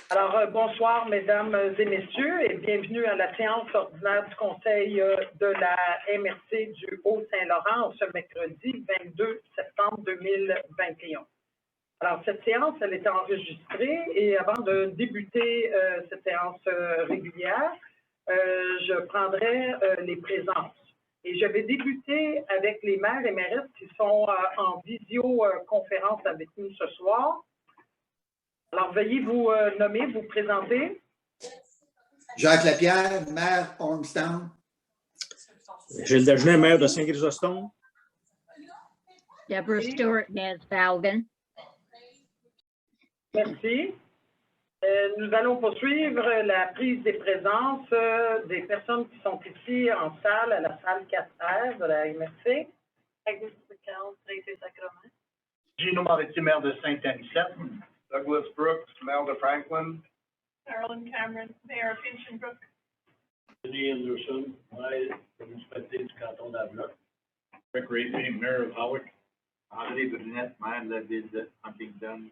Alors, bonsoir, mesdames et messieurs, et bienvenue à la séance ordinaire du Conseil de la MRC du Haut-Saint-Laurent ce mercredi 22 septembre 2021. Alors, cette séance, elle est enregistrée et avant de débuter cette séance régulière, je prendrai les présences. Et je vais débuter avec les maires et mairesses qui sont en visioconférence avec nous ce soir. Alors, veuillez vous nommer, vous présenter. Jacques Lapierre, maire Ormstown. Gilles Dagenet, maire de Saint-Chrysostome. Deborah Stewart, Nez Falvin. Merci. Nous allons poursuivre la prise des présences des personnes qui sont ici en salle, à la salle 4R de la MRC. Gino Moretti, maire de Saint-Anicette. Douglas Brooks, maire de Franklin. Carolyn Cameron, maire of Hinchinbrook. Denis Anderson, maire de la municipalité du canton d'Avloc. Rick Racy, maire of Hawick. André Brunette, maire de la ville de Huntington.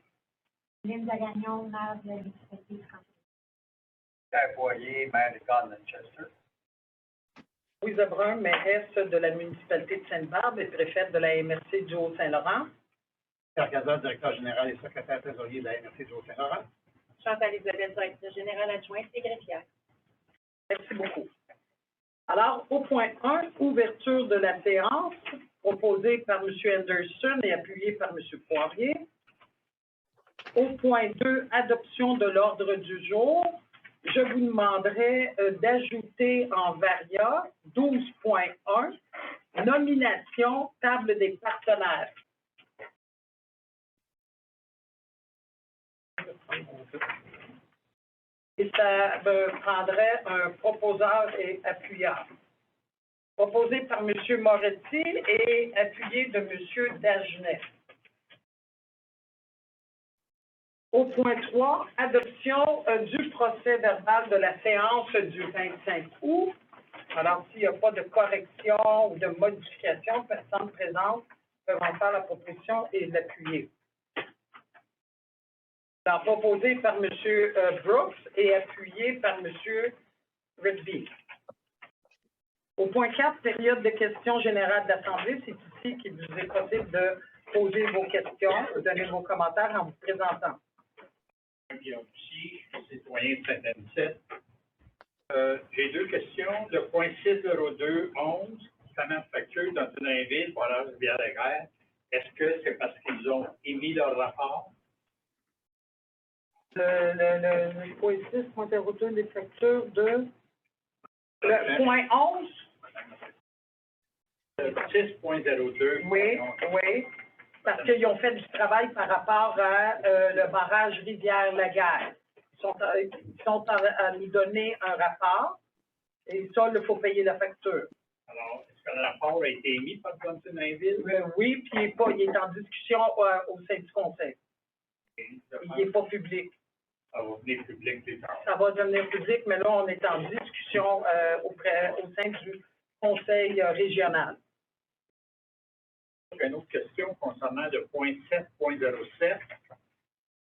Linda Gagnon, maire de la municipalité du canton. Pierre Poirier, maire de Manchester. Louise Brun, mairesse de la municipalité de Sainte-Barbe et préfète de la MRC du Haut-Saint-Laurent. Pierre Cazard, directeur général et secrétaire trésorier de la MRC du Haut-Saint-Laurent. Chantal Isabelle, directrice générale adjointe et greffière. Merci beaucoup. Alors, au point 1, ouverture de la séance, proposée par M. Anderson et appuyée par M. Poirier. Au point 2, adoption de l'ordre du jour. Je vous demanderai d'ajouter en varia 12.1, nomination, table des partenaires. Et ça prendrait un proposeur et appuyeur. Proposé par M. Moretti et appuyé de M. Dagenet. Au point 3, adoption du procès verbal de la séance du 25 août. Alors, s'il n'y a pas de correction ou de modification, personne présente peut en faire la proposition et l'appuyer. Alors, proposé par M. Brooks et appuyé par M. Ridby. Au point 4, période de questions générales de l'Assemblée, c'est ici qu'il vous est possible de poser vos questions, de donner vos commentaires en vous présentant. Bien aussi, citoyen de Saint-Anicette. J'ai deux questions. Le point 60211, paiement de facture dans une ville pour la Rivière-la-Guerre. Est-ce que c'est parce qu'ils ont émis leur rapport? Le point 6.02, les factures de... Le point 11? 6.02. Oui, oui. Parce qu'ils ont fait du travail par rapport à le barrage Rivière-la-Guerre. Ils sont à nous donner un rapport et ça, il faut payer la facture. Alors, est-ce que le rapport a été émis par Johnson-Inville? Oui, puis il est en discussion au sein du conseil. Il n'est pas public. Ça va devenir public plus tard. Ça va devenir public, mais là, on est en discussion au sein du conseil régional. Une autre question concernant le point 7.07,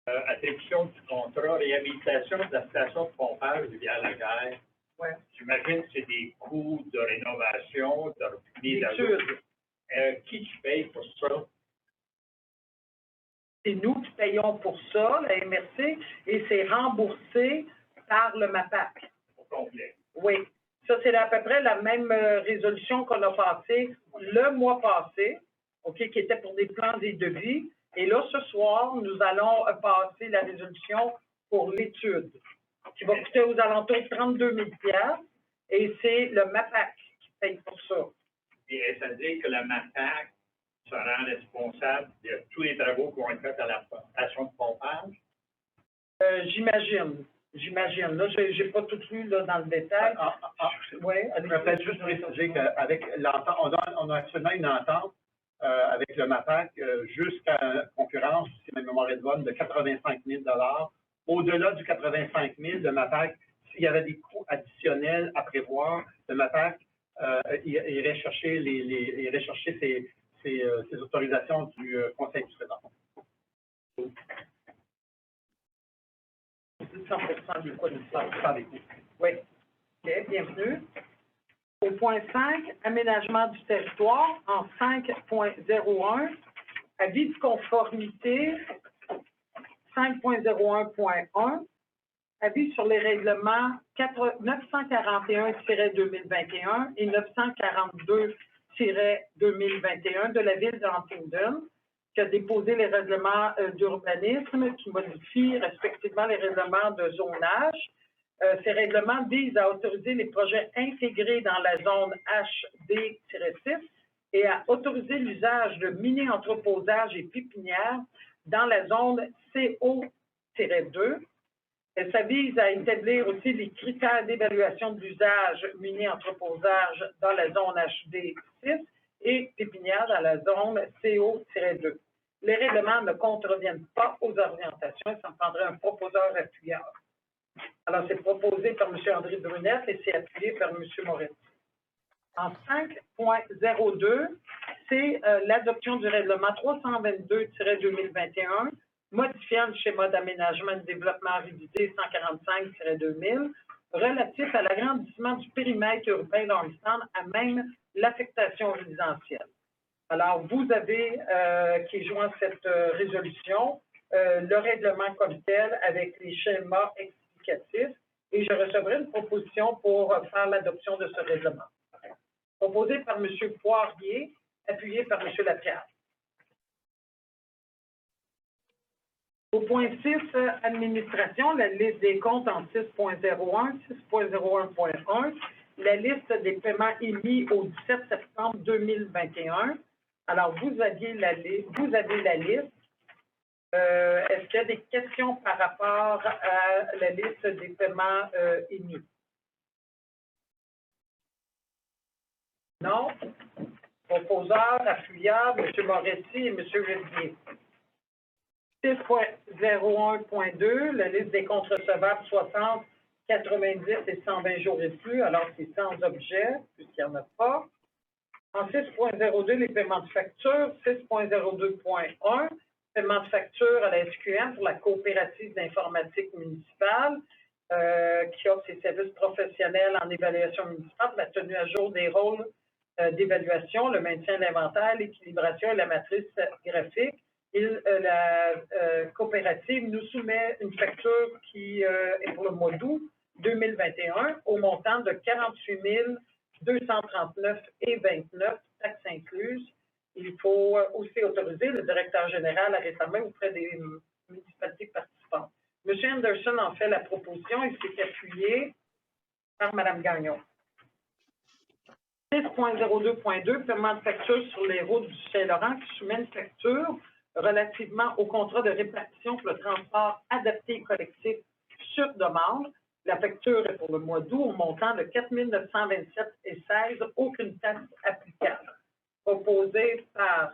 attribution du contrat réhabilitation de la station de pompage Rivière-la-Guerre. Ouais. J'imagine que c'est des coûts de rénovation, de qui paye pour ça? C'est nous qui payons pour ça, la MRC, et c'est remboursé par le MAPAC. Au complet. Oui. Ça, c'est à peu près la même résolution qu'on a passée le mois passé, OK, qui était pour des plans et devis. Et là, ce soir, nous allons passer la résolution pour l'étude, qui va coûter aux alentours de 32 000 $, et c'est le MAPAC qui paye pour ça. Et ça veut dire que le MAPAC se rend responsable de tous les travaux qui vont être faits à la station de pompage? J'imagine. Là, je n'ai pas tout lu là, dans le détail. Oui, Je vais peut-être juste préciser qu'avec l'entente, on a actuellement une entente avec le MAPAC jusqu'à concurrence, si ma mémoire est bonne, de 85 000 $. Au-delà du 85 000 $, le MAPAC, s'il y avait des coûts additionnels à prévoir, le MAPAC irait chercher ces autorisations du Conseil du Trésor. 100% des coûts administratifs. Sans des coûts. Oui. OK, bienvenue. Au point 5, aménagement du territoire, en 5.01, avis de conformité 5.01.1, avis sur les règlements 941-2021 et 942-2021 de la ville de Huntingdon, qui a déposé les règlements d'urbanisme qui modifient respectivement les règlements de zonage. Ces règlements visent à autoriser les projets intégrés dans la zone HD-6 et à autoriser l'usage de mini-entreposage et pépinières dans la zone CO-2. Ça vise à établir aussi les critères d'évaluation de l'usage mini-entreposage dans la zone HD6 et pépinière dans la zone CO-2. Les règlements ne contreviennent pas aux orientations, ça prendrait un proposeur appuyeur. Alors, c'est proposé par M. André Brunette et c'est appuyé par M. Moretti. En 5.02, c'est l'adoption du règlement 322-2021, modifiant le schéma d'aménagement et de développement révisé 145-2000, relatif à l'agrandissement du périmètre urbain d'Ormstown à même l'affectation résidentielle. Alors, vous avez, qui est joint à cette résolution, le règlement comme tel avec les schémas explicatifs et je recevrai une proposition pour faire l'adoption de ce règlement. Proposé par M. Poirier, appuyé par M. Lapierre. Au point 6, administration, la liste des comptes en 6.01, 6.01.1, la liste des paiements émis au 17 septembre 2021. Alors, vous avez la liste. Est-ce qu'il y a des questions par rapport à la liste des paiements émis? Non? Proposeur, appuyeur, M. Moretti et M. Rivier. 6.01.2, la liste des comptes recevables 60, 90 et 120 jours et plus, alors c'est sans objet, puisqu'il n'y en a pas. En 6.02, les paiements de facture, 6.02.1, paiement de facture à la SQM pour la coopérative d'informatique municipale, qui offre ses services professionnels en évaluation municipale, la tenue à jour des rôles d'évaluation, le maintien de l'inventaire, l'équilibration et la matrice graphique. La coopérative nous soumet une facture qui est pour le mois d'août 2021 au montant de 48 239,29 taxes incluses. Il faut aussi autoriser le directeur général à réclamer auprès des municipalités participantes. M. Anderson en fait la proposition et s'est appuyé par Mme Gagnon. 6.02.2, paiement de facture sur les routes du Saint-Laurent qui soumet une facture relativement au contrat de répartition pour le transport adapté et collectif sur demande. La facture est pour le mois d'août au montant de 4 927,16, aucune taxe applicable. Proposé par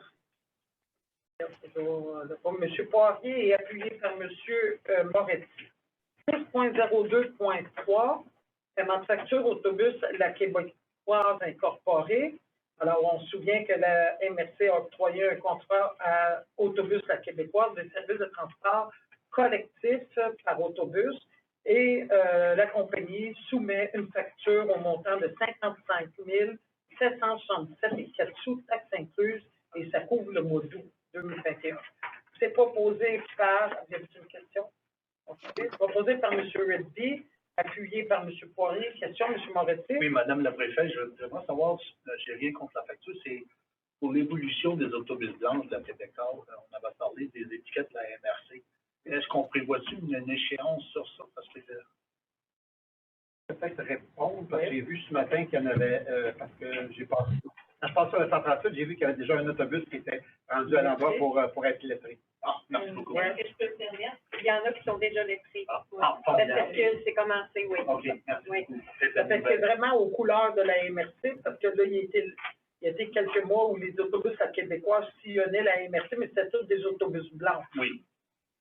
M. Poirier et appuyé par M. Moretti. 6.02.3, paiement de facture autobus La Québécoise incorporée. Alors, on se souvient que la MRC a octroyé un contrat à Autobus La Québécoise, des services de transport collectif par autobus, et la compagnie soumet une facture au montant de 55 777,04 sous, taxes incluses, et ça couvre le mois d'août 2021. C'est proposé par, y a-t-il une question? Okay. Proposé par M. Reddy, appuyé par M. Poirier. Question, M. Moretti? Oui, Madame la Préfète, je voudrais savoir, j'ai rien contre la facture, c'est pour l'évolution des autobus blancs de la Québécoise. On avait parlé des étiquettes de la MRC. Est-ce qu'on prévoit-tu une échéance sur ça? Parce que peut-être répondre, parce que j'ai vu ce matin qu'il y en avait, parce que j'ai passé. Quand je passe sur le 138, j'ai vu qu'il y avait déjà un autobus qui était rendu à l'endroit pour être lettré. Ah, merci beaucoup. Est-ce que je peux te permettre? Il y en a qui sont déjà lettrés. Parce que c'est commencé, oui. OK, merci Oui. beaucoup. C'est vraiment aux couleurs de la MRC, parce que là, il y a été quelques mois où les autobus à Québécois sillonnaient la MRC, mais c'était tous des autobus blancs. Oui.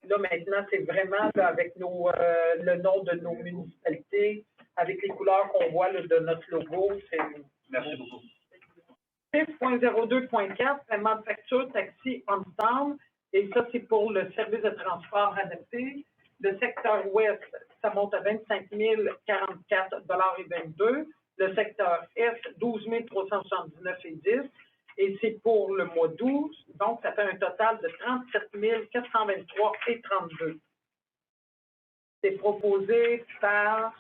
Là, maintenant, c'est vraiment là, avec le nom de nos municipalités, avec les couleurs qu'on voit là, de notre logo. Merci beaucoup. 6.02.4, paiement de facture taxi Huntingdon, et ça, c'est pour le service de transport adapté. Le secteur ouest, ça monte à 25 044,22 $. Le secteur est 12 379,10 $. Et c'est pour le mois d'août, donc ça fait un total de 37 423,32 $. C'est proposé par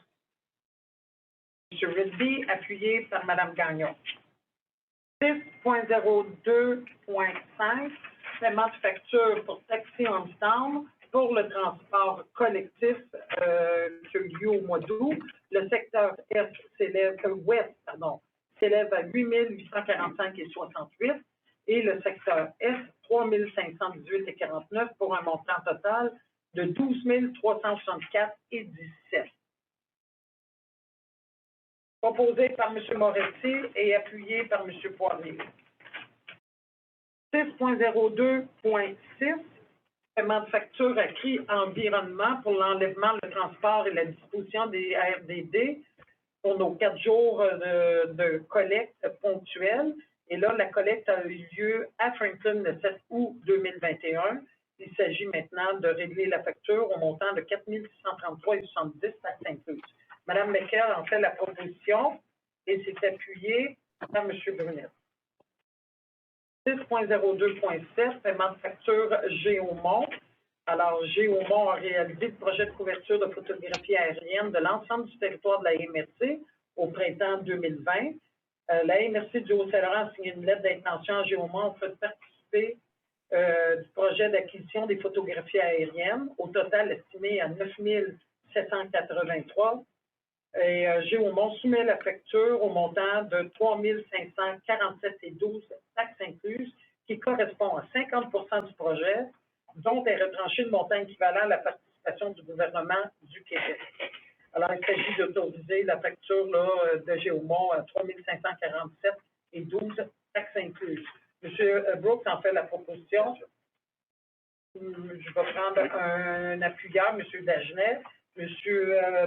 M. Ridley, appuyé par Mme Gagnon. 6.02.5, paiement de facture pour Taxi Hometown pour le transport collectif qui a eu lieu au mois d'août. Le secteur ouest s'élève à 8 845,68 $ et le secteur est 3 518,49 $ pour un montant total de 12 364,17 $. Proposé par M. Moretti et appuyé par M. Poirier. 6.02.6, paiement de facture à CRI Environnement pour l'enlèvement, le transport et la disposition des RDD pour nos 4 jours de collecte ponctuelle. Et là, la collecte a eu lieu à Franklin le 7 août 2021. Il s'agit maintenant de régler la facture au montant de 4 633,70 $, taxes incluses. Mme Mecker en fait la proposition et s'est appuyée par M. Brunet. 6.02.7, paiement de facture Géomont. Alors, Géomont a réalisé le projet de couverture de photographie aérienne de l'ensemble du territoire de la MRC au printemps 2020. La MRC du Haut-Saint-Laurent a signé une lettre d'intention à Géomont pour participer du projet d'acquisition des photographies aériennes, au total estimé à 9 783. Et Géomont soumet la facture au montant de 3 547,12 $, taxes incluses, qui correspond à 50 % du projet, dont est retranché le montant équivalent à la participation du gouvernement du Québec. Alors, il s'agit d'autoriser la facture de Géomont à 3 547,12 $, taxes incluses. M. Brooks en fait la proposition. Je vais prendre un appuyeur, M. Dagenet. M.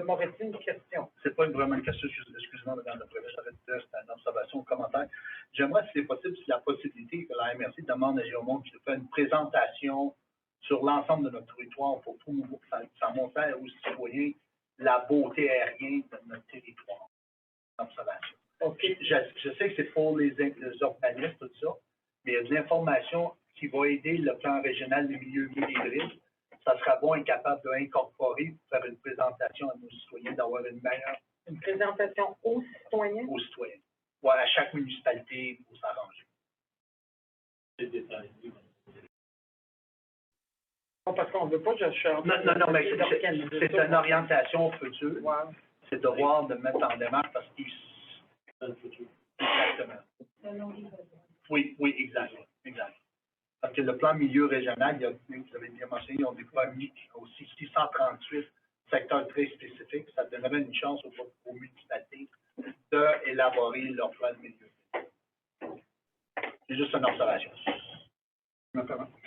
Moretti, une question. C'est pas vraiment une question, excusez-moi, Mme la Présidente, c'est une observation, un commentaire. J'aimerais, si c'est possible, si la possibilité que la MRC demande à Géomont de faire une présentation sur l'ensemble de notre territoire pour promouvoir, ça montrer aux citoyens la beauté aérienne de notre territoire. Observation. Okay. Je sais que c'est pour les urbanistes, tout ça, mais il y a de l'information qui va aider le plan régional des milieux hybrides. Ça sera bon être capable d'incorporer, faire une présentation à nos citoyens, d'avoir une meilleure... Une présentation aux citoyens? Aux citoyens. Ouais, à chaque municipalité, pour s'arranger. Non, parce qu'on ne veut pas, non, mais c'est une orientation future. Ouais. C'est devoir de mettre en démarche parce qu'ils... Exactement. Oui, exact. Parce que le plan milieu régional, vous avez bien mentionné, ils ont des permis aussi 638 secteurs très spécifiques. Ça donnerait une chance aux municipalités d'élaborer leur plan de milieu. C'est juste une observation. Je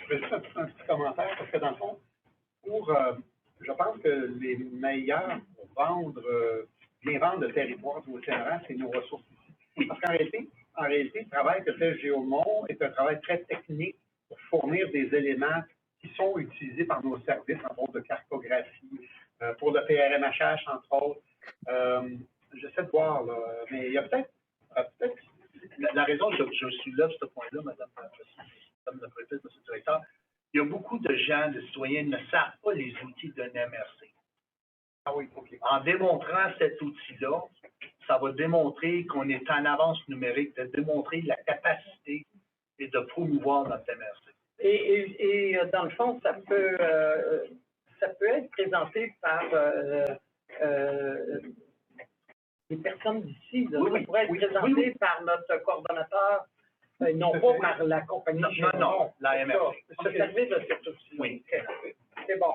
vais juste un petit commentaire, parce que dans le fond, je pense que les meilleurs pour bien vendre le territoire du Haut-Saint-Laurent, c'est nos ressources ici. Oui. Parce qu'en réalité, le travail que fait Géomont est un travail très technique pour fournir des éléments qui sont utilisés par nos services, entre autres de cartographie, pour le PRMHH, entre autres. J'essaie de voir, là, mais il y a peut-être la raison que je soulève ce point-là, Madame la Présidente, Monsieur le Directeur, il y a beaucoup de gens, de citoyens, qui ne savent pas les outils d'un MRC. Ah oui, OK. En démontrant cet outil-là, ça va démontrer qu'on est en avance numérique, de démontrer la capacité et de promouvoir notre MRC. Et dans le fond, ça peut être présenté par les personnes d'ici. Ça pourrait être présenté par notre coordonnateur, non pas par la compagnie Géomont. Non, la MRC. Se servir de cet outil. Oui. C'est bon.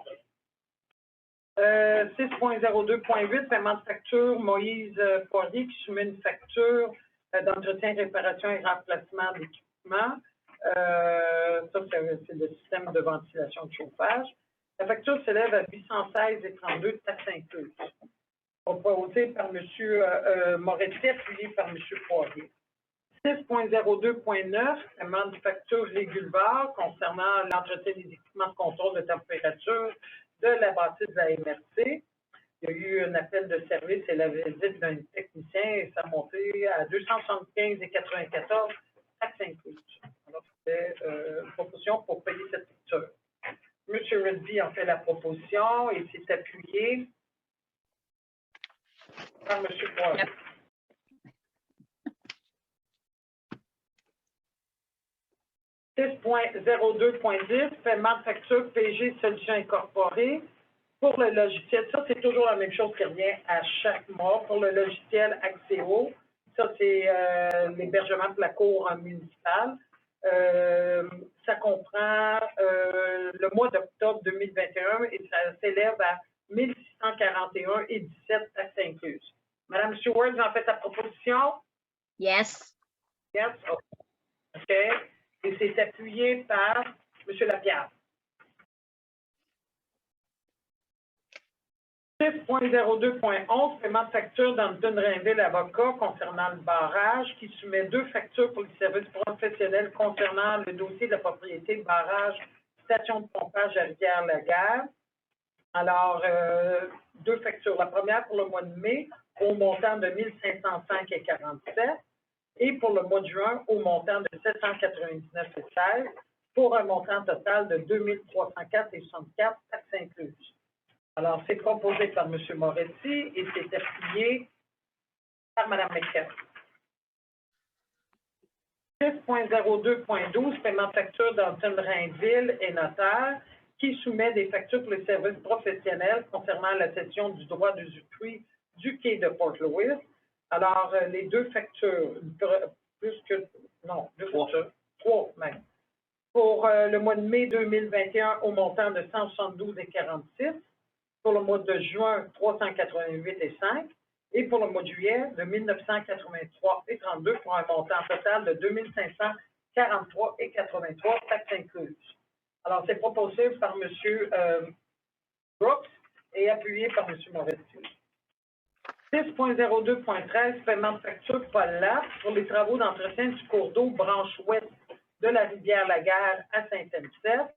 6.02.8, paiement de facture, Moïse Poirier qui soumet une facture d'entretien, réparation et remplacement d'équipement. Ça, c'est le système de ventilation de chauffage. La facture s'élève à 816,32 taxes incluses. Proposé par M. Moretti, appuyé par M. Poirier. 6.02.9, paiement de facture Régulvar concernant l'entretien des équipements de contrôle de température, de la bâtisse de la MRC. Il y a eu un appel de service et la visite d'un technicien et ça a monté à 275,94 taxes incluses. Alors, c'était une proposition pour payer cette facture. M. Redby en fait la proposition et s'est appuyé par M. Poirier. Yep. .02.10, paiement de facture PG Solutions Incorporées. Pour le logiciel, ça, c'est toujours la même chose qui revient à chaque mois. Pour le logiciel Axéo, ça, c'est l'hébergement de la cour municipale. Ça comprend le mois d'octobre 2021 et ça s'élève à 1641,17 taxes incluses. Madame Stewart, vous en faites la proposition? Yes. Yes? OK. Et c'est appuyé par M. Lapierre. 6.02.11, paiement de facture d'Anton-Rainville Avocat concernant le barrage, qui soumet 2 factures pour le service professionnel concernant le dossier de la propriété de barrage, station de pompage à Rivière-la-Guerre. Alors, 2 factures. La première pour le mois de mai, au montant de 1505,47 et pour le mois de juin, au montant de 799,16 pour un montant total de 2304,64 taxes incluses. Alors, c'est proposé par M. Moretti et c'est appuyé par Mme McKenna. 6.02.12, paiement de facture d'Anton-Rainville et notaire, qui soumet des factures pour les services professionnels concernant la cession du droit d'usufruit du quai de Port-Louis. Alors, les 2 factures, plus que, non, 2 factures, 3 même. Pour le mois de mai 2021, au montant de 172,46. Pour le mois de juin, 388,5. Et pour le mois de juillet, de 1983,32 pour un montant total de 2543,83 taxes incluses. Alors, c'est proposé par M. Brooks et appuyé par M. Moretti. 6.02.13, paiement de facture Paul Lapp pour les travaux d'entretien du cours d'eau branche ouest de la Rivière-la-Guerre à Saint-Anne-Sèvres.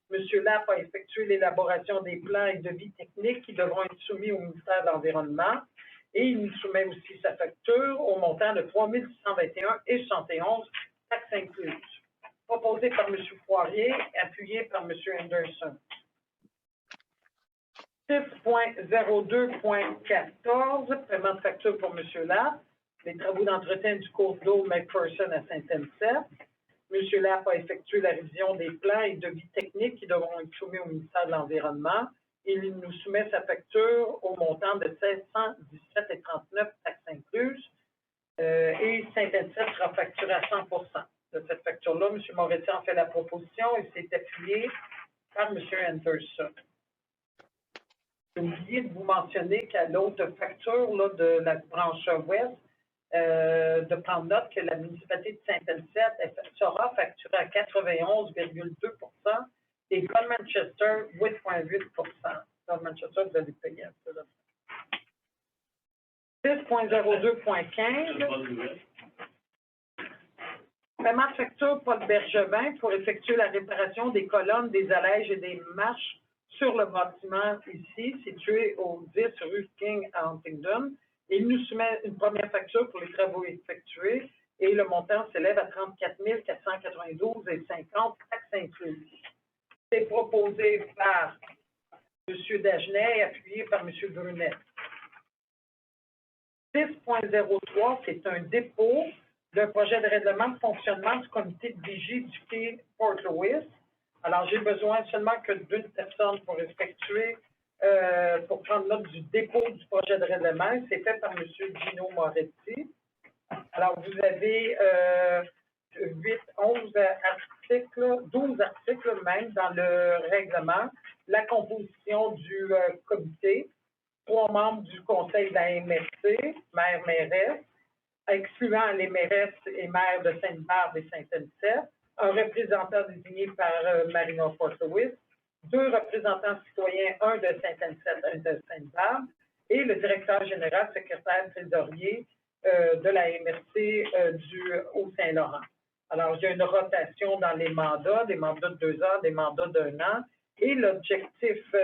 M. Lapp a effectué l'élaboration des plans et devis techniques qui devront être soumis au ministère de l'Environnement et il nous soumet aussi sa facture au montant de 3 621,71 taxes incluses. Proposé par M. Poirier, appuyé par M. Anderson. 6.02.14, paiement de facture pour M. Lapp, les travaux d'entretien du cours d'eau McPherson à Saint-Anne-Sèvres. M. Lapp a effectué la révision des plans et devis techniques qui devront être soumis au ministère de l'Environnement. Il nous soumet sa facture au montant de 1617,39 taxes incluses. Et Saint-Anne-Sèvres sera facturé à 100% de cette facture-là. M. Moretti en fait la proposition et s'est appuyé par M. Anderson. J'ai oublié de vous mentionner qu'à l'autre facture là, de la branche ouest, de prendre note que la municipalité de Saint-Anne-Sèvres sera facturée à 91,2% et Manchester 8,8%. Manchester, vous allez payer un peu. 6.02.15. Paiement de facture Paul Bergevin pour effectuer la réparation des colonnes, des allèges et des marches sur le bâtiment ici, situé au 10 rue King à Huntingdon. Il nous soumet une première facture pour les travaux effectués et le montant s'élève à 34 492,50 taxes incluses. C'est proposé par M. Dagenet et appuyé par M. Brunet. 6.03, c'est un dépôt d'un projet de règlement de fonctionnement du comité de vigie du quai Port-Louis. Alors, j'ai besoin seulement que d'une personne pour effectuer, pour prendre note du dépôt du projet de règlement. C'est fait par M. Gino Moretti. Alors, vous avez 12 articles même dans le règlement. La composition du comité, 3 membres du conseil de la MRC, maire-mairesse, excluant les mairesses et maires de Sainte-Barbe et Saint-Anne-Sèvres, un représentant désigné par Marina Port-Louis, 2 représentants citoyens, un de Saint-Anne-Sèvres, un de Sainte-Barbe, et le directeur général, secrétaire trésorier de la MRC du Haut-Saint-Laurent. Alors, il y a une rotation dans les mandats, des mandats de 2 ans, des mandats d'1 an, Et l'objectif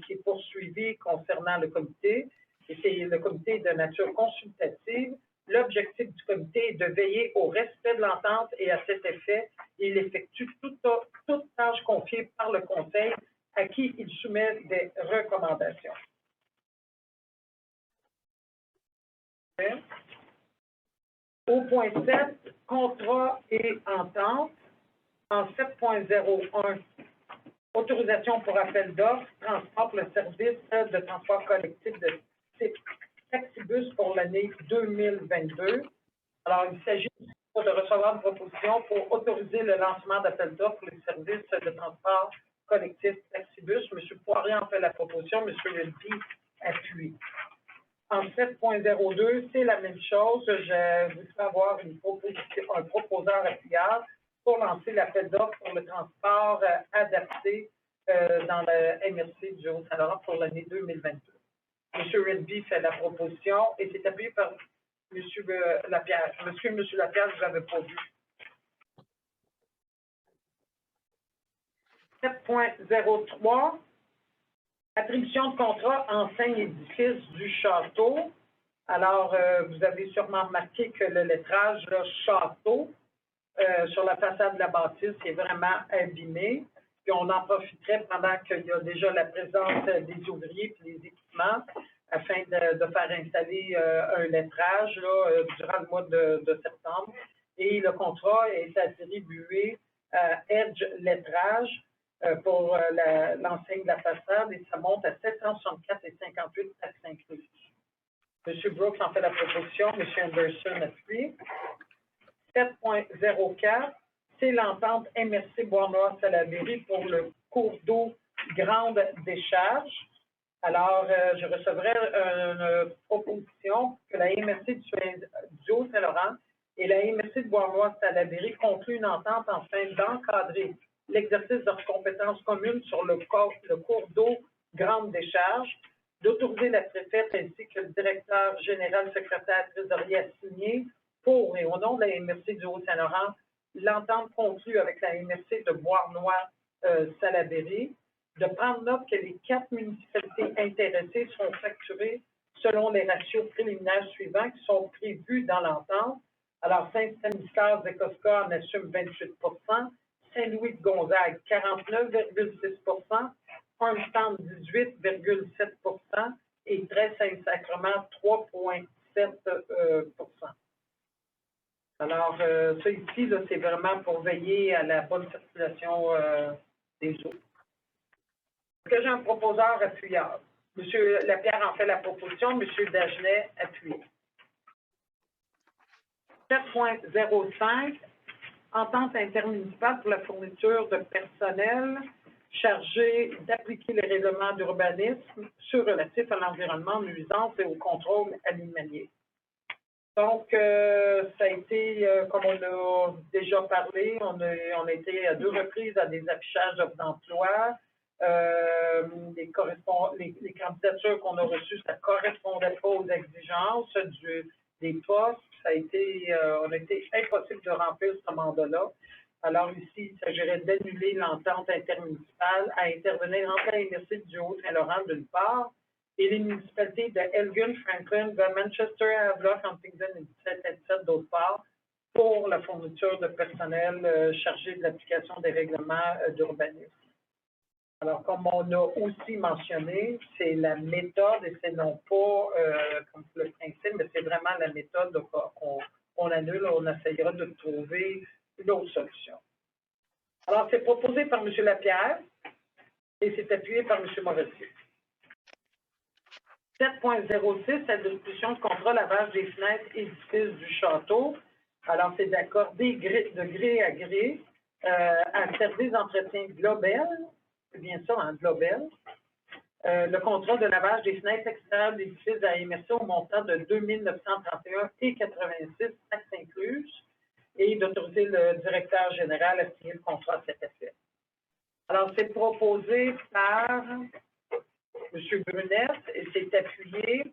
qui est poursuivi concernant le comité, et c'est le comité de nature consultative, l'objectif du comité est de veiller au respect de l'entente et à cet effet, il effectue toute tâche confiée par le Conseil à qui il soumet des recommandations. Au point 7, contrat et entente, en 7.01, autorisation pour appel d'offres, transport pour le service de transport collectif de type Taxibus pour l'année 2022. Alors, il s'agit de recevoir une proposition pour autoriser le lancement d'appel d'offres pour les services de transport collectif Taxibus. M. Poirier en fait la proposition, M. Redby appuie. En 7.02, c'est la même chose. Je voudrais avoir un proposeur appuyable pour lancer l'appel d'offres pour le transport adapté dans le MRC du Haut-Saint-Laurent pour l'année 2022. M. Redby fait la proposition et c'est appuyé par M. Lapierre. M. Lapierre, je ne l'avais pas vu. 7.03, attribution de contrat enseigne édifice du château. Alors, vous avez sûrement remarqué que le lettrage là, château sur la façade de la bâtisse est vraiment abîmé. Puis on en profiterait pendant qu'il y a déjà la présence des ouvriers et des équipements afin de faire installer un lettrage là, durant le mois de septembre. Et le contrat est attribué à Edge Lettrage pour l'enseigne de la façade et ça monte à 764,58 taxes incluses. M. Brooks en fait la proposition, M. Anderson appuie. 7.04, c'est l'entente MRC Bois-Noir-Salaberry pour le cours d'eau Grande Décharge. Alors, je recevrai une proposition que la MRC du Haut-Saint-Laurent et la MRC de Bois-Noir-Salaberry concluent une entente afin d'encadrer l'exercice de leurs compétences communes sur le cours d'eau Grande Décharge, d'autoriser la préfète ainsi que le directeur général, secrétaire, trésorier à signer pour et au nom de la MRC du Haut-Saint-Laurent l'entente conclue avec la MRC de Bois-Noir-Salaberry, de prendre note que les 4 municipalités intéressées seront facturées selon les ratios préliminaires suivants qui sont prévus dans l'entente. Alors, Saint-Stanislas de Cosca en assume 28 Saint-Louis de Gonzague 49,6 Armstrong 18,7 et Très Saint-Sacrement 3,7 Alors, ça ici, c'est vraiment pour veiller à la bonne circulation des eaux. Est-ce que j'ai un proposeur appuyable? M. Lapierre en fait la proposition, M. Dagenet appuie. 7.05, entente intermunicipale pour la fourniture de personnel chargé d'appliquer les règlements d'urbanisme sur relatifs à l'environnement, nuisances et au contrôle animalier. Donc, ça a été, comme on a déjà parlé, on a été à 2 reprises à des affichages d'offres d'emploi. Les candidatures qu'on a reçues, ça ne correspondait pas aux exigences des postes. Ça a été, on a été impossible de remplir ce mandat-là. Alors ici, il s'agirait d'annuler l'entente intermunicipale à intervenir entre la MRC du Haut-Saint-Laurent d'une part et les municipalités de Elgin, Franklin, Manchester, Havelock, Huntingdon et 17 d'autre part pour la fourniture de personnel chargé de l'application des règlements d'urbanisme. Alors, comme on a aussi mentionné, c'est la méthode et c'est non pas comme le principe, mais c'est vraiment la méthode qu'on annule. On essayera de trouver une autre solution. Alors, c'est proposé par M. Lapierre et c'est appuyé par M. Moretti. 7.06, la discussion de contrat lavage des fenêtres édifices du château. Alors, c'est d'accorder de gré à gré un service d'entretien global. C'est bien ça, en global. Le contrat de lavage des fenêtres extérieures d'édifices à MRC au montant de 2 931,86 taxes incluses et d'autoriser le directeur général à signer le contrat à cet effet. Alors, c'est proposé par M. Brunette et c'est appuyé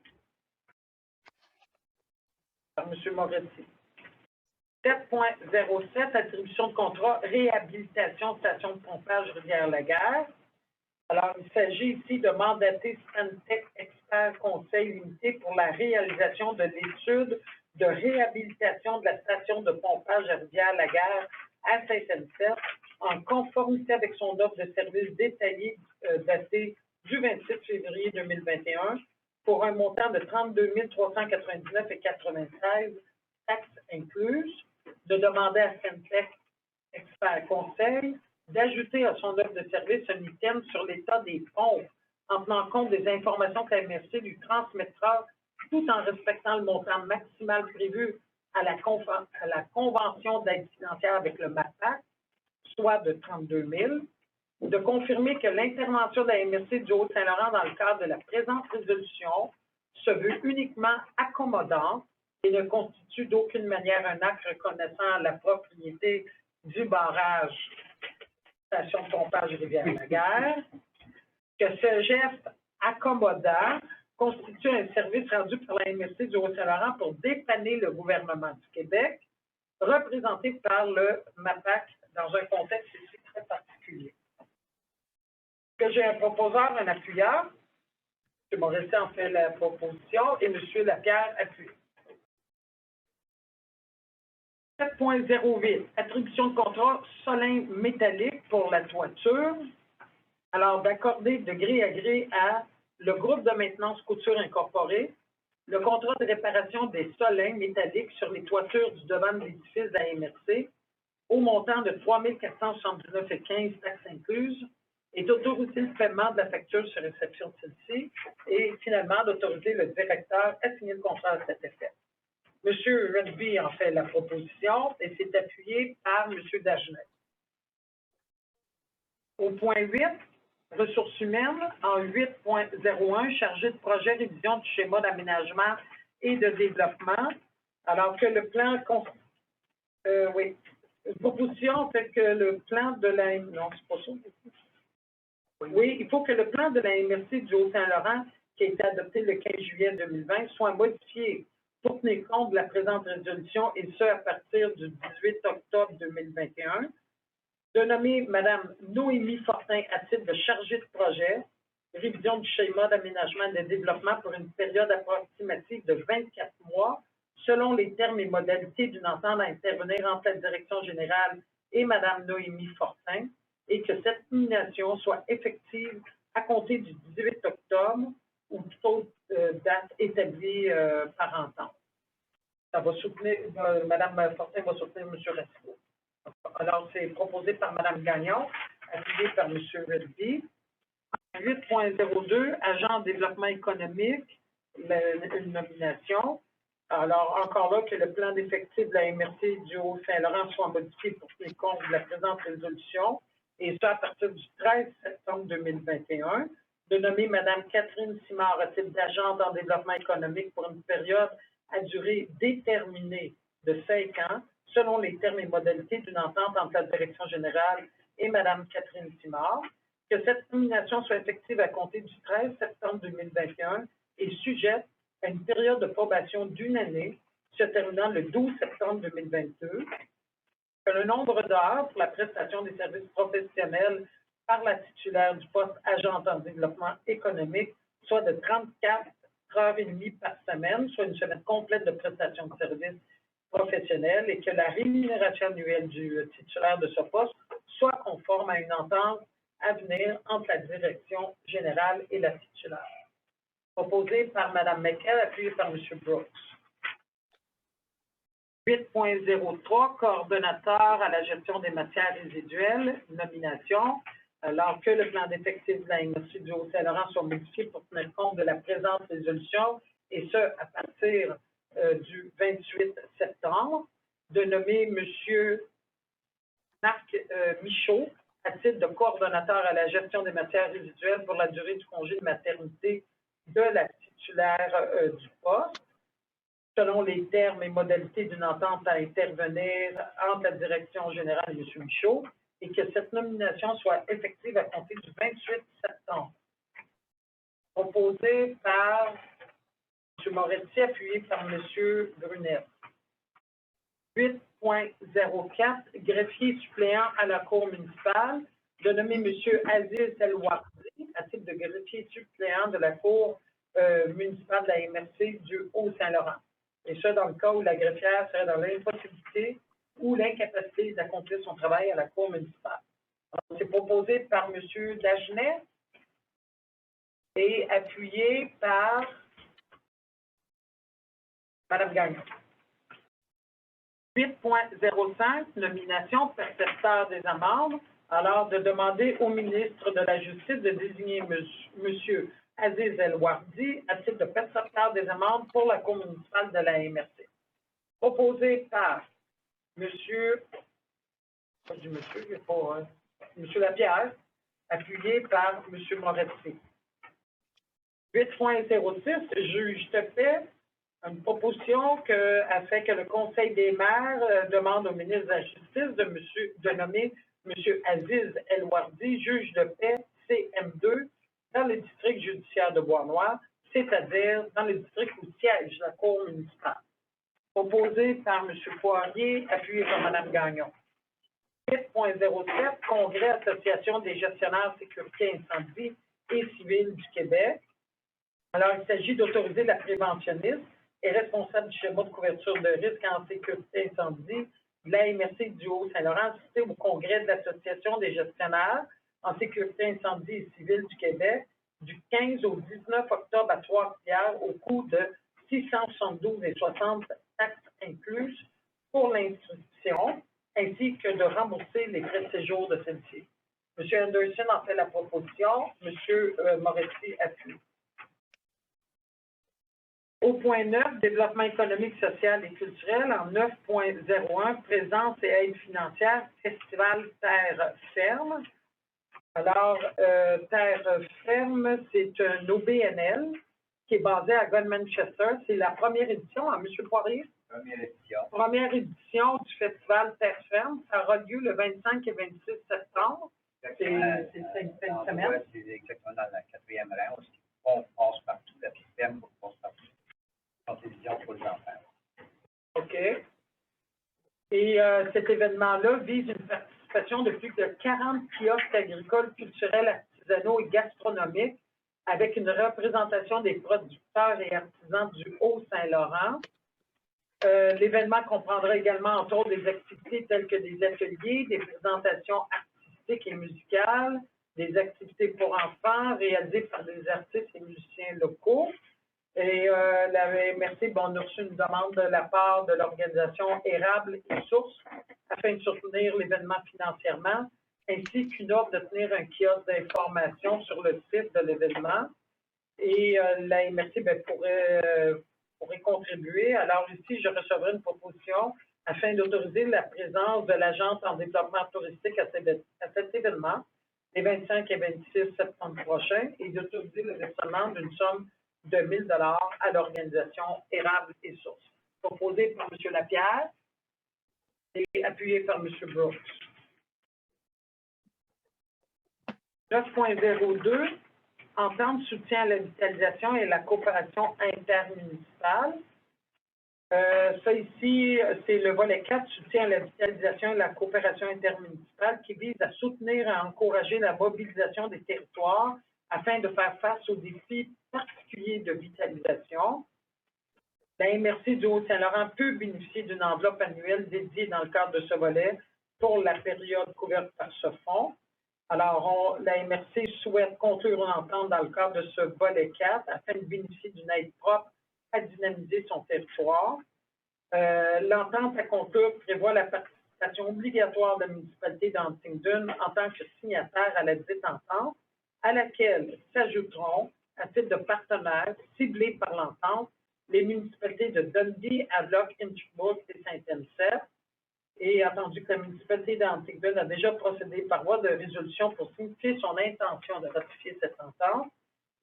par M. Moretti. 7.07, attribution de contrat réhabilitation station de pompage Rivière-la-Guerre. Alors, il s'agit ici de mandater Stantec Expert Conseil Limité pour la réalisation de l'étude de réhabilitation de la station de pompage à Rivière-la-Guerre à Saint-Anicette, en conformité avec son offre de service détaillée datée du 26 février 2021, pour un montant de 32 399,93 taxes incluses, de demander à Stantec Expert Conseil d'ajouter à son offre de service un item sur l'état des pompes en tenant compte des informations que la MRC lui transmettra tout en respectant le montant maximal prévu à la convention d'aide financière avec le MAPAC, soit de 32 000, de confirmer que l'intervention de la MRC du Haut-Saint-Laurent dans le cadre de la présente résolution se veut uniquement accommodante et ne constitue d'aucune manière un acte reconnaissant la propriété du barrage station de pompage Rivière-la-Guerre, que ce geste accommodant constitue un service rendu par la MRC du Haut-Saint-Laurent pour dépanner le gouvernement du Québec, représenté par le MAPAC dans un contexte ici très particulier. Que j'ai un proposeur, un appuyeur. M. Moretti en fait la proposition et M. Lapierre appuie. 7.08, attribution de contrat Solin métallique pour la toiture. Alors, d'accorder de gré à gré à le groupe de maintenance Couture Incorporée le contrat de réparation des solins métalliques sur les toitures du devant de l'édifice de la MRC au montant de 3 479,15 taxes incluses et d'autoriser le paiement de la facture sur réception de celle-ci et finalement d'autoriser le directeur à signer le contrat à cet effet. M. Redby en fait la proposition et c'est appuyé par M. Dagenet. Au point 8, ressources humaines, en 8.01, chargé de projet révision du schéma d'aménagement et de développement, alors que le plan... oui, une proposition fait que le plan de la... Non, c'est pas ça. Oui, il faut que le plan de la MRC du Haut-Saint-Laurent, qui a été adopté le 15 juillet 2020, soit modifié pour tenir compte de la présente résolution, et ce, à partir du 18 octobre 2021, de nommer Mme Noémie Fortin à titre de chargée de projet, révision du schéma d'aménagement et de développement pour une période approximative de 24 mois, selon les termes et modalités d'une entente à intervenir entre la direction générale et Mme Noémie Fortin, et que cette nomination soit effective à compter du 18 octobre ou toute autre date établie par entente. Ça va soutenir, Mme Fortin va soutenir M. Racicot. Alors, c'est proposé par Mme Gagnon, appuyé par M. Redby. 8.02, agent de développement économique, une nomination. Alors, encore là, que le plan d'effectifs de la MRC du Haut-Saint-Laurent soit modifié pour tenir compte de la présente résolution, et ça à partir du 13 septembre 2021, de nommer Mme Catherine Simard à titre d'agente en développement économique pour une période à durée déterminée de 5 ans, selon les termes et modalités d'une entente entre la direction générale et Mme Catherine Simard, que cette nomination soit effective à compter du 13 septembre 2021 et sujette à une période de probation d'une année, se terminant le 12 septembre 2022, que le nombre d'heures pour la prestation des services professionnels par la titulaire du poste agent en développement économique soit de 34 heures et demie par semaine, soit une semaine complète de prestation de services professionnels, et que la rémunération annuelle du titulaire de ce poste soit conforme à une entente à venir entre la direction générale et la titulaire. Proposé par Mme McKell, appuyé par M. Brooks. 8.03, coordonnateur à la gestion des matières résiduelles, nomination. Alors que le plan d'effectifs de la MRC du Haut-Saint-Laurent soit modifié pour tenir compte de la présente résolution, et ce, à partir du 28 septembre, de nommer M. Marc Michaud à titre de coordonnateur à la gestion des matières résiduelles pour la durée du congé de maternité de la titulaire du poste, selon les termes et modalités d'une entente à intervenir entre la direction générale et M. Michaud, et que cette nomination soit effective à compter du 28 septembre. Proposé par M. Moretti, appuyé par M. Brunet. 8.04, greffier suppléant à la Cour municipale, de nommer M. Aziz El-Wardi de greffier suppléant de la Cour municipale de la MRC du Haut-Saint-Laurent. Et ça, dans le cas où la greffière serait dans l'impossibilité ou l'incapacité d'accomplir son travail à la Cour municipale. C'est proposé par M. Dagenet et appuyé par Mme Gagnon. 8.05, nomination percepteur des amendes. Alors, de demander au ministre de la Justice de désigner M. Aziz El-Wardi à titre de percepteur des amendes pour la Cour municipale de la MRC. Proposé par M. Lapierre, appuyé par M. Moretti. 8.06, juge de paix, une proposition afin que le Conseil des maires demande au ministre de la Justice de nommer M. Aziz El-Wardi, juge de paix CM2, dans le district judiciaire de Bois-Noir, c'est-à-dire dans le district où siège la Cour municipale. Proposé par M. Poirier, appuyé par Mme Gagnon. 8.07, Congrès Association des gestionnaires sécurité incendie et civile du Québec. Alors, il s'agit d'autoriser la préventionniste et responsable du schéma de couverture de risque en sécurité incendie de la MRC du Haut-Saint-Laurent, assistée au Congrès de l'Association des gestionnaires en sécurité incendie et civile du Québec du 15 au 19 octobre à Trois-Rivières au coût de 672,60 taxes incluses pour l'instruction, ainsi que de rembourser les frais de séjour de celle-ci. M. Anderson en fait la proposition, M. Moretti appuie. Au point 9, développement économique, social et culturel, en 9.01, présence et aide financière, Festival Terre Ferme. Alors, Terre Ferme, c'est un OBNL qui est basé à Godmanchester. C'est la première édition, hein, M. Poirier? Première édition. Première édition du Festival Terre Ferme. Ça aura lieu le 25 et 26 septembre. C'est une semaine. C'est exactement dans la 4e rang. On passe partout, la système passe partout. Pour les enfants. OK. Et cet événement-là vise une participation de plus de 40 kiosques agricoles, culturels, artisanaux et gastronomiques avec une représentation des producteurs et artisans du Haut-Saint-Laurent. L'événement comprendra également, entre autres, des activités telles que des ateliers, des présentations artistiques et musicales, des activités pour enfants réalisées par des artistes et musiciens locaux. Et la MRC, on a reçu une demande de la part de l'organisation Érable et Source afin de soutenir l'événement financièrement, ainsi qu'une offre de tenir un kiosque d'information sur le site de l'événement. Et la MRC pourrait contribuer. Alors ici, je recevrai une proposition afin d'autoriser la présence de l'agence en développement touristique à cet événement, les 25 et 26 septembre prochains, et d'autoriser le versement d'une somme de 1 000 $ à l'organisation Érable et Source. Proposé par M. Lapierre et appuyé par M. Brooks. 9.02, entente soutien à la vitalisation et la coopération intermunicipale. Ça ici, c'est le volet 4, soutien à la vitalisation et la coopération intermunicipale, qui vise à soutenir et à encourager la mobilisation des territoires afin de faire face aux défis particuliers de vitalisation. La MRC du Haut-Saint-Laurent peut bénéficier d'une enveloppe annuelle dédiée dans le cadre de ce volet pour la période couverte par ce fonds. Alors, la MRC souhaite conclure une entente dans le cadre de ce volet 4 afin de bénéficier d'une aide propre à dynamiser son territoire. L'entente à conclure prévoit la participation obligatoire de la municipalité d'Huntingdon en tant que signataire à la dite entente, à laquelle s'ajouteront, à titre de partenaires ciblés par l'entente, les municipalités de Dundee, Havelock, Inchbrook et Saint-Anselme. Et attendu que la municipalité d'Huntingdon a déjà procédé par voie de résolution pour signifier son intention de ratifier cette entente,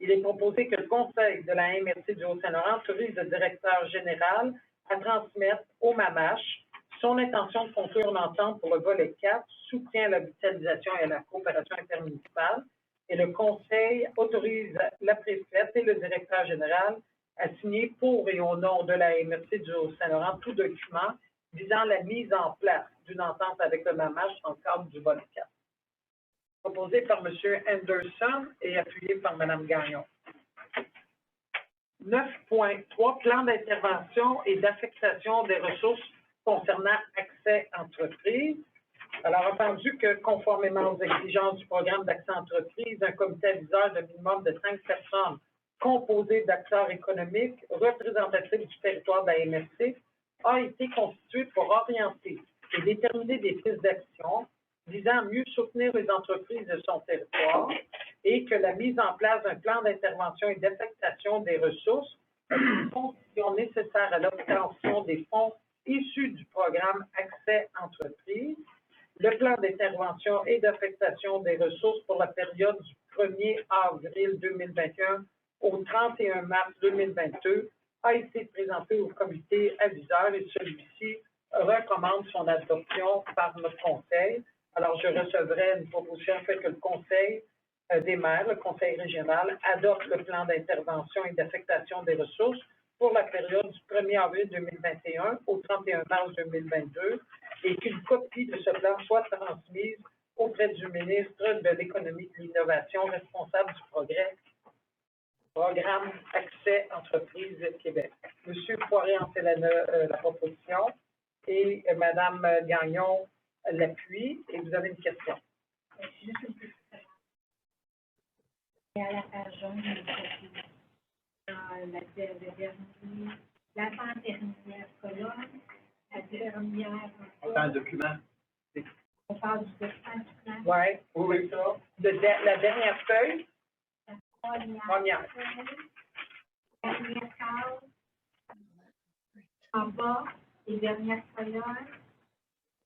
il est proposé que le Conseil de la MRC du Haut-Saint-Laurent autorise le directeur général à transmettre au MAMACH son intention de conclure une entente pour le volet 4, soutien à la vitalisation et à la coopération intermunicipale, et le Conseil autorise la préfète et le directeur général à signer pour et au nom de la MRC du Haut-Saint-Laurent tout document visant la mise en place d'une entente avec le MAMACH dans le cadre du volet 4. proposé par M. Anderson et appuyé par Mme Gagnon. 9.3, plan d'intervention et d'affectation des ressources concernant accès entreprise. Alors, entendu que conformément aux exigences du programme d'accès entreprise, un comité aviseur de minimum de 5 personnes composé d'acteurs économiques représentatifs du territoire de la MRC a été constitué pour orienter et déterminer des pistes d'action visant à mieux soutenir les entreprises de son territoire et que la mise en place d'un plan d'intervention et d'affectation des ressources est une condition nécessaire à l'obtention des fonds issus du programme Accès entreprise. Le plan d'intervention et d'affectation des ressources pour la période du 1er avril 2021 au 31 mars 2022 a été présenté au comité aviseur et celui-ci recommande son adoption par notre conseil. Alors, je recevrai une proposition fait que le conseil des maires, le conseil régional, adopte le plan d'intervention et d'affectation des ressources pour la période du 1er avril 2021 au 31 mars 2022 et qu'une copie de ce plan soit transmise auprès du ministre de l'Économie et de l'Innovation responsable du programme Accès Entreprise Québec. M. Poirier en fait la proposition et Mme Gagnon l'appuie. Et vous avez une question? Et à la page jaune, l'avant-dernière colonne, la dernière... Dans le document. On parle du document du plan. Oui, oui, ça. La dernière feuille. Première case. En bas, les dernières colonnes,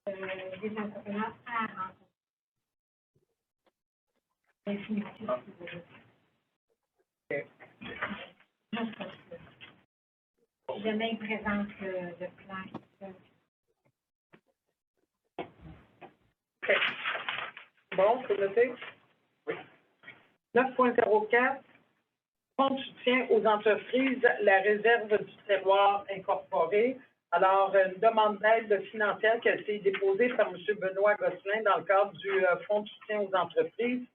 des entrepreneurs à rencontrer. Définitif, si vous voulez. Jamais il présente le plan. OK. Bon, c'est noté? Oui. 9.04, fonds de soutien aux entreprises, la réserve du terroir incorporée. Alors, une demande d'aide financière qui a été déposée par M. Benoît Gosselin dans le cadre du fonds de soutien aux entreprises.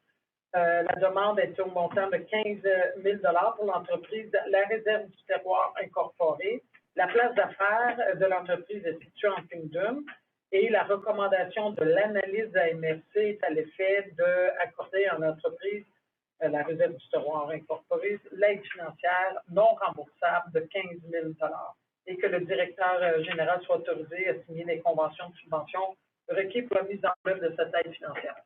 La demande est au montant de 15 000 $ pour l'entreprise La Réserve du terroir incorporée. La place d'affaires de l'entreprise est située en Kingdom et la recommandation de l'analyse de la MRC est à l'effet d'accorder à l'entreprise La Réserve du terroir incorporée l'aide financière non remboursable de 15 000 $ et que le directeur général soit autorisé à signer les conventions de subvention requises pour la mise en œuvre de cette aide financière.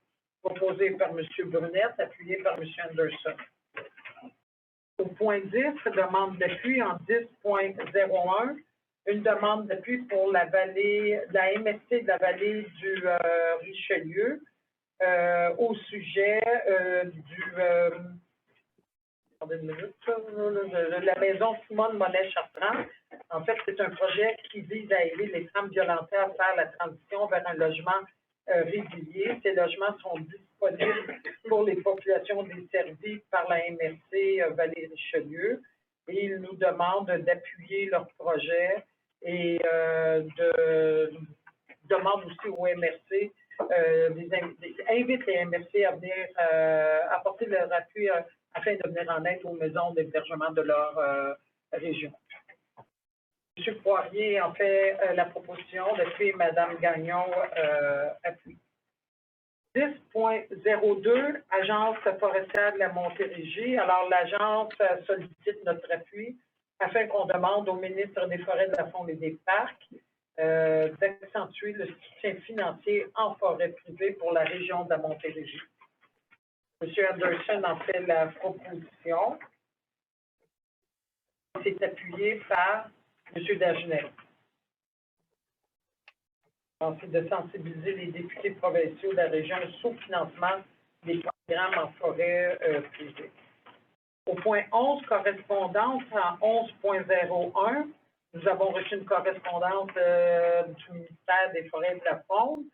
Proposé par M. Brunette, appuyé par M. Anderson. Au point 10, demande d'appui en 10.01, une demande d'appui pour la vallée, la MSC de la vallée du Richelieu au sujet de la maison Simone Monet-Chartrand. En fait, c'est un projet qui vise à aider les femmes violentées à faire la transition vers un logement réguliers. Ces logements sont disponibles pour les populations desservies par la MRC Vallée-Richelieu et ils nous demandent d'appuyer leur projet et demandent aussi au MRC, invitent les MRC à venir apporter leur appui afin de venir en aide aux maisons d'hébergement de leur région. M. Poirier en fait la proposition depuis Mme Gagnon appuie. 10.02, Agence forestière de la Montérégie. Alors, l'agence sollicite notre appui afin qu'on demande au ministre des Forêts, de la Faune et des Parcs d'accentuer le soutien financier en forêt privée pour la région de la Montérégie. M. Anderson en fait la proposition. C'est appuyé par M. Dagenet. C'est de sensibiliser les députés provinciaux de la région au sous-financement des programmes en forêt privée. Au point 11, correspondance en 11.01, nous avons reçu une correspondance du ministère des Forêts et de la Faune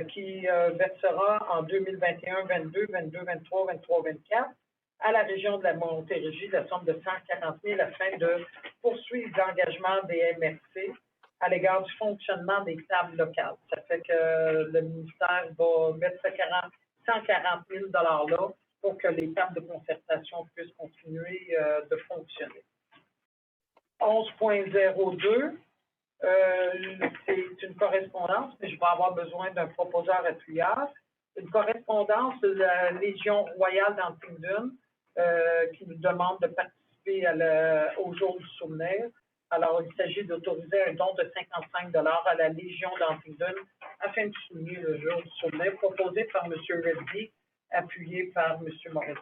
qui versera en 2021, 22, 22, 23, 23, 24 à la région de la Montérégie la somme de 140 000 afin de poursuivre l'engagement des MRC à l'égard du fonctionnement des tables locales. Ça fait que le ministère va mettre 140 000 $là pour que les tables de concertation puissent continuer de fonctionner. 11.02, c'est une correspondance, mais je vais avoir besoin d'un proposeur appuyeur. Une correspondance de la Légion royale d'Huntingdon qui nous demande de participer au jour du souvenir. Alors, il s'agit d'autoriser un don de 55 $ à la Légion d'Huntingdon afin de souligner le jour du souvenir proposé par M. Redby, appuyé par M. Moretti.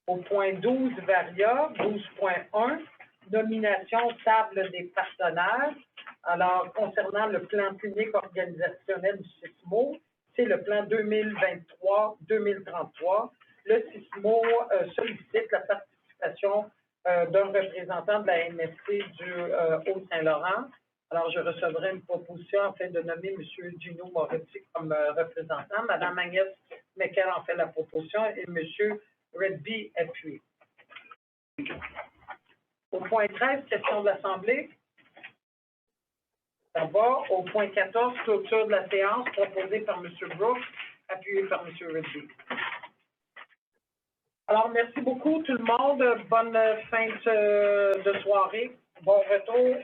Au point 12, Varia, 12.1, nomination table des partenaires. Alors, concernant le plan clinique organisationnel du CISMO, c'est le plan 2023-2033. Le CISMO sollicite la participation d'un représentant de la MSC du Haut-Saint-Laurent. Alors, je recevrai une proposition afin de nommer M. Gino Moretti comme représentant. Mme Agnès Mecker en fait la proposition et M. Redby appuie. Au point 13, question de l'Assemblée. Ça va. Au point 14, clôture de la séance proposée par M. Brooks, appuyé par M. Redby. Alors, merci beaucoup tout le monde. Bonne fin de soirée. Bon retour